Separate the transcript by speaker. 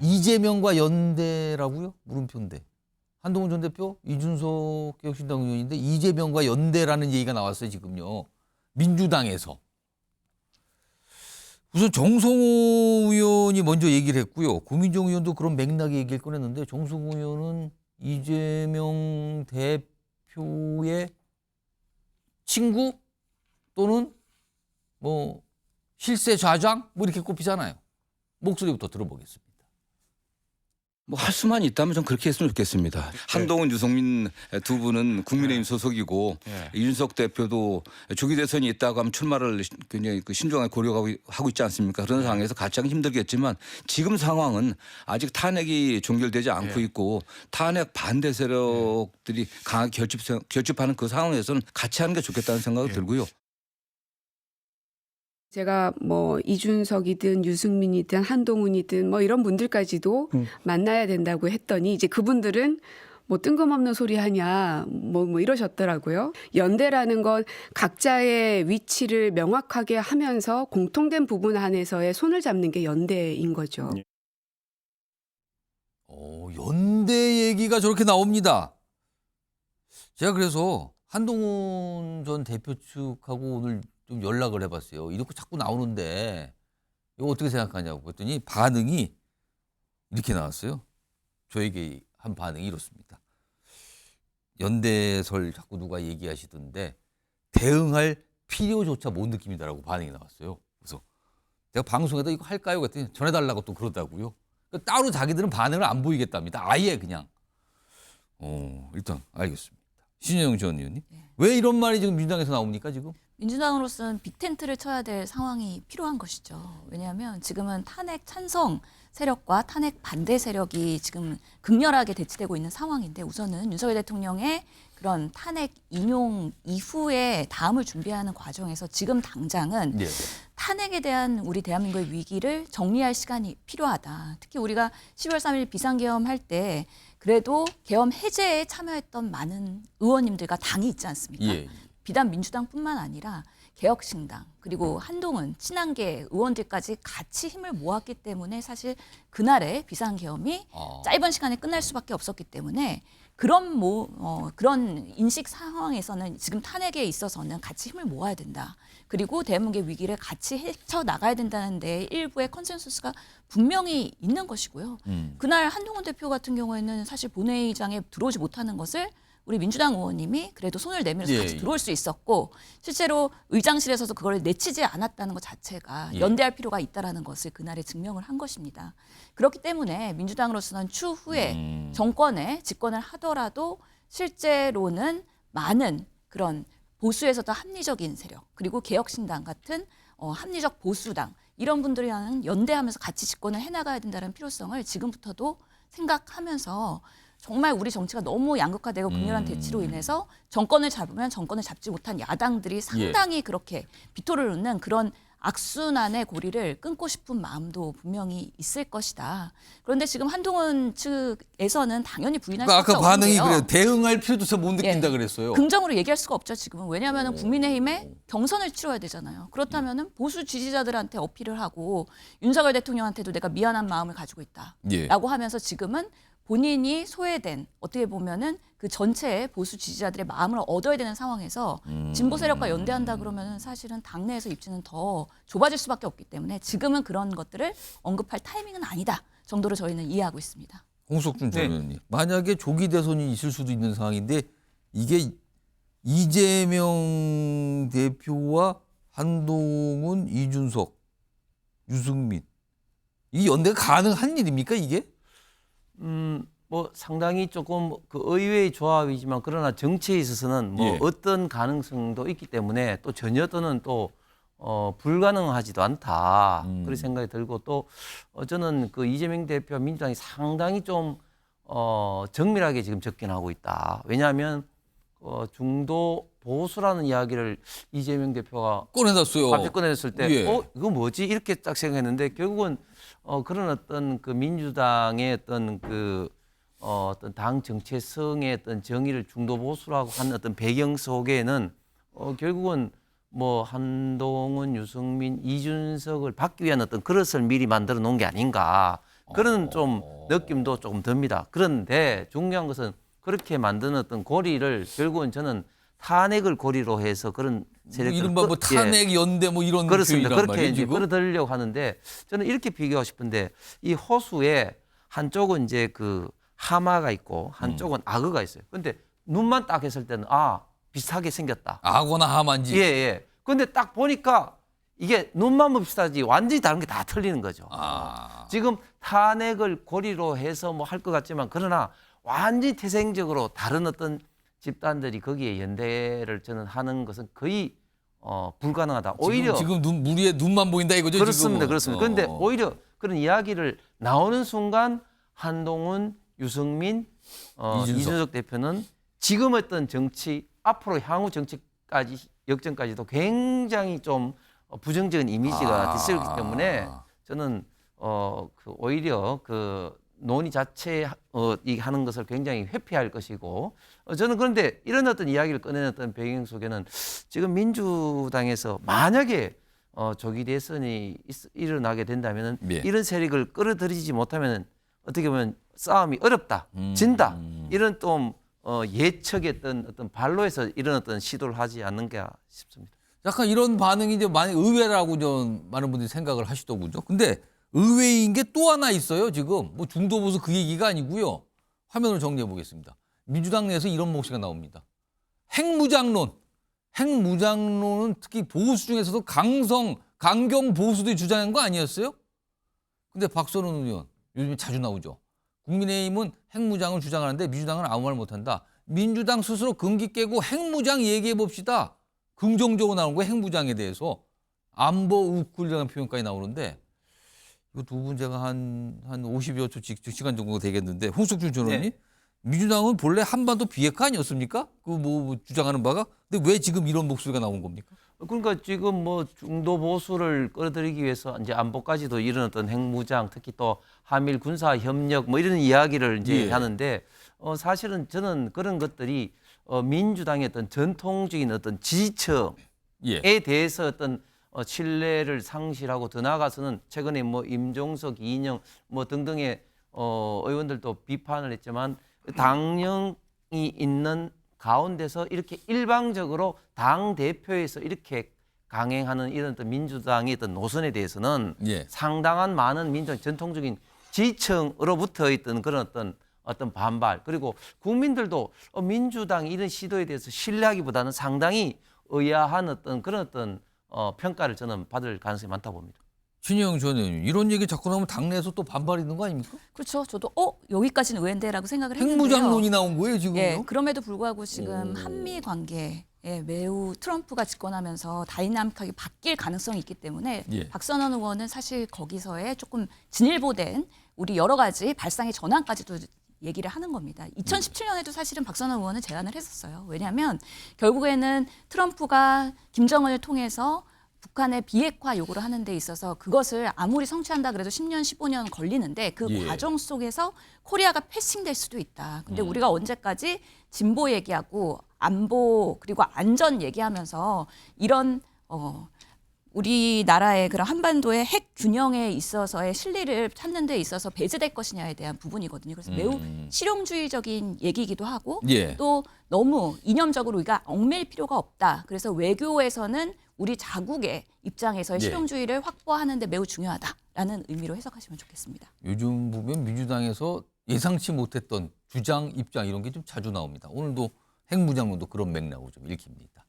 Speaker 1: 이재명과 연대라고요? 물음표인데. 한동훈 전 대표, 이준석 개혁신당 의원인데 이재명과 연대라는 얘기가 나왔어요, 지금요. 민주당에서. 우선 정성호 의원이 먼저 얘기를 했고요. 고민정 의원도 그런 맥락의 얘기를 꺼냈는데 정성호 의원은 이재명 대표의 친구 또는 뭐 실세 좌장 뭐 이렇게 꼽히잖아요. 목소리부터 들어보겠습니다.
Speaker 2: 뭐 할 수만 있다면 전 그렇게 했으면 좋겠습니다. 한동훈, 유승민 두 분은 국민의힘 소속이고 이준석 대표도 조기 대선이 있다고 하면 출마를 굉장히 신중하게 고려하고 있지 않습니까? 그런 상황에서 같이 하기 힘들겠지만 지금 상황은 아직 탄핵이 종결되지 않고 있고 탄핵 반대 세력들이 강하게 결집하는 그 상황에서는 같이 하는 게 좋겠다는 생각이 들고요.
Speaker 3: 제가 뭐 이준석이든 유승민이든 한동훈이든 뭐 이런 분들까지도 만나야 된다고 했더니 이제 그분들은 뭐 뜬금없는 소리 하냐 뭐 이러셨더라고요. 연대라는 건 각자의 위치를 명확하게 하면서 공통된 부분 안에서의 손을 잡는 게 연대인 거죠.
Speaker 1: 연대 얘기가 저렇게 나옵니다. 제가 그래서 한동훈 전 대표 측하고 오늘 좀 연락을 해봤어요. 이렇게 자꾸 나오는데 이거 어떻게 생각하냐고 했더니 반응이 이렇게 나왔어요. 저에게 한 반응이 이렇습니다. 연대설 자꾸 누가 얘기하시던데 대응할 필요조차 못 느낍니다라고 반응이 나왔어요. 그래서 제가 방송에다 이거 할까요? 그랬더니 전해달라고 또 그러더라고요. 그러니까 따로 자기들은 반응을 안 보이겠답니다. 아예 그냥. 일단 알겠습니다. 신혜영 전 의원님. 왜 이런 말이 지금 민주당에서 나옵니까 지금?
Speaker 4: 민주당으로서는 빅텐트를 쳐야 될 상황이 필요한 것이죠. 왜냐하면 지금은 탄핵 찬성 세력과 탄핵 반대 세력이 지금 극렬하게 대치되고 있는 상황인데 우선은 윤석열 대통령의 그런 탄핵 인용 이후에 다음을 준비하는 과정에서 지금 당장은 탄핵에 대한 우리 대한민국의 위기를 정리할 시간이 필요하다. 특히 우리가 12월 3일 비상계엄 할 때 그래도 계엄 해제에 참여했던 많은 의원님들과 당이 있지 않습니까? 비단 민주당뿐만 아니라 개혁신당 그리고 한동훈 친한계 의원들까지 같이 힘을 모았기 때문에 사실 그날의 비상계엄이 짧은 시간에 끝날 수밖에 없었기 때문에 그런 그런 인식 상황에서는 지금 탄핵에 있어서는 같이 힘을 모아야 된다. 그리고 대한민국의 위기를 같이 헤쳐나가야 된다는 데 일부의 컨센서스가 분명히 있는 것이고요. 그날 한동훈 대표 같은 경우에는 사실 본회의장에 들어오지 못하는 것을 우리 민주당 의원님이 그래도 손을 내밀어서 같이 들어올 수 있었고 실제로 의장실에서도 그걸 내치지 않았다는 것 자체가 연대할 필요가 있다는 것을 그날에 증명을 한 것입니다. 그렇기 때문에 민주당으로서는 추후에 정권에 집권을 하더라도 실제로는 많은 그런 보수에서도 합리적인 세력 그리고 개혁신당 같은 합리적 보수당 이런 분들이랑 연대하면서 같이 집권을 해나가야 된다는 필요성을 지금부터도 생각하면서 정말 우리 정치가 너무 양극화되고 극렬한 대치로 인해서 정권을 잡으면 정권을 잡지 못한 야당들이 상당히 그렇게 비토를 놓는 그런 악순환의 고리를 끊고 싶은 마음도 분명히 있을 것이다. 그런데 지금 한동훈 측에서는 당연히 부인할 수밖에
Speaker 1: 아까 반응이
Speaker 4: 없는데요.
Speaker 1: 그래요. 대응할 필요조차 못 느낀다 그랬어요.
Speaker 4: 긍정으로 얘기할 수가 없죠. 지금은. 왜냐하면 국민의힘에 경선을 치러야 되잖아요. 그렇다면 보수 지지자들한테 어필을 하고 윤석열 대통령한테도 내가 미안한 마음을 가지고 있다라고 하면서 지금은 본인이 소외된 어떻게 보면은 그 전체의 보수 지지자들의 마음을 얻어야 되는 상황에서 진보 세력과 연대한다 그러면은 사실은 당내에서 입지는 더 좁아질 수밖에 없기 때문에 지금은 그런 것들을 언급할 타이밍은 아니다 정도로 저희는 이해하고 있습니다.
Speaker 1: 홍석준 전 의원님. 만약에 조기 대선이 있을 수도 있는 상황인데 이게 이재명 대표와 한동훈, 이준석, 유승민 이 연대가 가능한 일입니까 이게?
Speaker 5: 뭐 상당히 조금 그 의외의 조합이지만 그러나 정치에 있어서는 뭐 어떤 가능성도 있기 때문에 또 전혀 또는 또 불가능하지도 않다 그런 생각이 들고 또 저는 그 이재명 대표 민주당이 상당히 좀 정밀하게 지금 접근하고 있다. 왜냐하면 중도 보수라는 이야기를 이재명 대표가
Speaker 1: 꺼내놨어요.
Speaker 5: 갑자기 꺼내냈을 때 이거 뭐지 이렇게 딱 생각했는데 결국은 그런 어떤 그 민주당의 어떤 그 어떤 당 정체성의 어떤 정의를 중도 보수라고 하는 어떤 배경 속에는 결국은 뭐 한동훈, 유승민, 이준석을 받기 위한 어떤 그릇을 미리 만들어 놓은 게 아닌가 그런 좀 느낌도 조금 듭니다. 그런데 중요한 것은 그렇게 만드는 어떤 고리를 결국은 저는 탄핵을 고리로 해서 그런 세력들
Speaker 1: 이른바 뭐 탄핵 연대 뭐 이런
Speaker 5: 그렇습니다.
Speaker 1: 표현이란
Speaker 5: 그렇게
Speaker 1: 말이에요,
Speaker 5: 이제
Speaker 1: 지금?
Speaker 5: 끌어들이려고 하는데 저는 이렇게 비교하고 싶은데 이 호수에 한쪽은 이제 그 하마가 있고 한쪽은 악어가 있어요. 근데 눈만 딱 했을 때는 비슷하게 생겼다.
Speaker 1: 악어나 하만지.
Speaker 5: 예, 예. 근데 딱 보니까 이게 눈만 보면 비슷하지 완전히 다른 게 다 틀리는 거죠. 지금 탄핵을 고리로 해서 뭐 할 것 같지만 그러나 완전히 태생적으로 다른 어떤 집단들이 거기에 연대를 저는 하는 것은 거의 불가능하다. 오히려
Speaker 1: 지금 무리에 눈만 보인다 이거죠,
Speaker 5: 그렇습니다.
Speaker 1: 지금은?
Speaker 5: 그렇습니다. 그런데 오히려 그런 이야기를 나오는 순간 한동훈, 유승민, 이준석 대표는 지금 어떤 정치 앞으로 향후 정치까지 역전까지도 굉장히 좀 부정적인 이미지가 됐기 때문에 저는 오히려 그 논의 자체 이 하는 것을 굉장히 회피할 것이고 저는 그런데 이런 어떤 이야기를 꺼내놨던 배경 속에는 지금 민주당에서 만약에 조기 대선이 일어나게 된다면은
Speaker 1: 예.
Speaker 5: 이런 세력을 끌어들이지 못하면 어떻게 보면 싸움이 어렵다, 진다 이런 좀 예측했던 어떤 반로에서 이런 어떤 시도를 하지 않는가 싶습니다.
Speaker 1: 약간 이런 반응이 이제 많이 의외라고 좀 많은 분들이 생각을 하시더군요. 근데 의외인 게 또 하나 있어요, 지금. 뭐 중도 보수 그 얘기가 아니고요. 화면을 정리해 보겠습니다. 민주당 내에서 이런 목소리가 나옵니다. 핵무장론. 핵무장론은 특히 보수 중에서도 강경 보수들이 주장한 거 아니었어요? 근데 박선원 의원, 요즘에 자주 나오죠. 국민의힘은 핵무장을 주장하는데 민주당은 아무 말 못한다. 민주당 스스로 금기 깨고 핵무장 얘기해 봅시다. 긍정적으로 나오는 거예요, 핵무장에 대해서. 안보 우쿨이라는 표현까지 나오는데 이거 두 분 제가 한 50여 초 시간 정도 되겠는데 홍석준 전원님
Speaker 5: 네.
Speaker 1: 민주당은 본래 한반도 비핵화 아니었습니까? 그 뭐 주장하는 바가. 근데 왜 지금 이런 목소리가 나온 겁니까?
Speaker 5: 그러니까 지금 뭐 중도 보수를 끌어들이기 위해서 이제 안보까지도 이런 어떤 핵무장, 특히 또 한미일 군사 협력 뭐 이런 이야기를 이제
Speaker 1: 예.
Speaker 5: 하는데 사실은 저는 그런 것들이 민주당의 어떤 전통적인 어떤 지지층에
Speaker 1: 예.
Speaker 5: 대해서 어떤 신뢰를 상실하고 더 나아가서는 최근에 뭐 임종석, 이인영 뭐 등등의 의원들도 비판을 했지만 당령이 있는 가운데서 이렇게 일방적으로 당 대표에서 이렇게 강행하는 이런 어떤 민주당의 어떤 노선에 대해서는
Speaker 1: 예.
Speaker 5: 상당한 많은 민주당 전통적인 지지층으로부터 있던 그런 어떤 반발 그리고 국민들도 민주당 이런 시도에 대해서 신뢰하기보다는 상당히 의아한 어떤 그런 어떤 평가를 저는 받을 가능성이 많다고 봅니다.
Speaker 1: 신영 전 의원님 이런 얘기 자꾸 나오면 당내에서 또 반발이 있는 거 아닙니까?
Speaker 4: 그렇죠. 저도 여기까지는 의외인데라고 생각을 했는데요.
Speaker 1: 핵무장론이 나온 거예요 지금요?
Speaker 4: 예, 그럼에도 불구하고 지금 한미 관계에 매우 트럼프가 집권하면서 다이나믹하게 바뀔 가능성이 있기 때문에
Speaker 1: 예.
Speaker 4: 박선원 의원은 사실 거기서의 조금 진일보된 우리 여러 가지 발상의 전환까지도 얘기를 하는 겁니다. 2017년에도 사실은 박선원 의원은 제안을 했었어요. 왜냐하면 결국에는 트럼프가 김정은을 통해서 북한의 비핵화 요구를 하는 데 있어서 그것을 아무리 성취한다 그래도 10년, 15년 걸리는데 그
Speaker 1: 예.
Speaker 4: 과정 속에서 코리아가 패싱될 수도 있다. 근데 우리가 언제까지 진보 얘기하고 안보 그리고 안전 얘기하면서 이런 우리나라의 그런 한반도의 핵 균형에 있어서의 실리를 찾는 데 있어서 배제될 것이냐에 대한 부분이거든요. 그래서 매우 실용주의적인 얘기이기도 하고
Speaker 1: 예.
Speaker 4: 또 너무 이념적으로 우리가 얽매일 필요가 없다. 그래서 외교에서는 우리 자국의 입장에서의
Speaker 1: 예.
Speaker 4: 실용주의를 확보하는 데 매우 중요하다라는 의미로 해석하시면 좋겠습니다.
Speaker 1: 요즘 보면 민주당에서 예상치 못했던 주장, 입장 이런 게 좀 자주 나옵니다. 오늘도 핵무장론도 그런 맥락으로 좀 읽힙니다.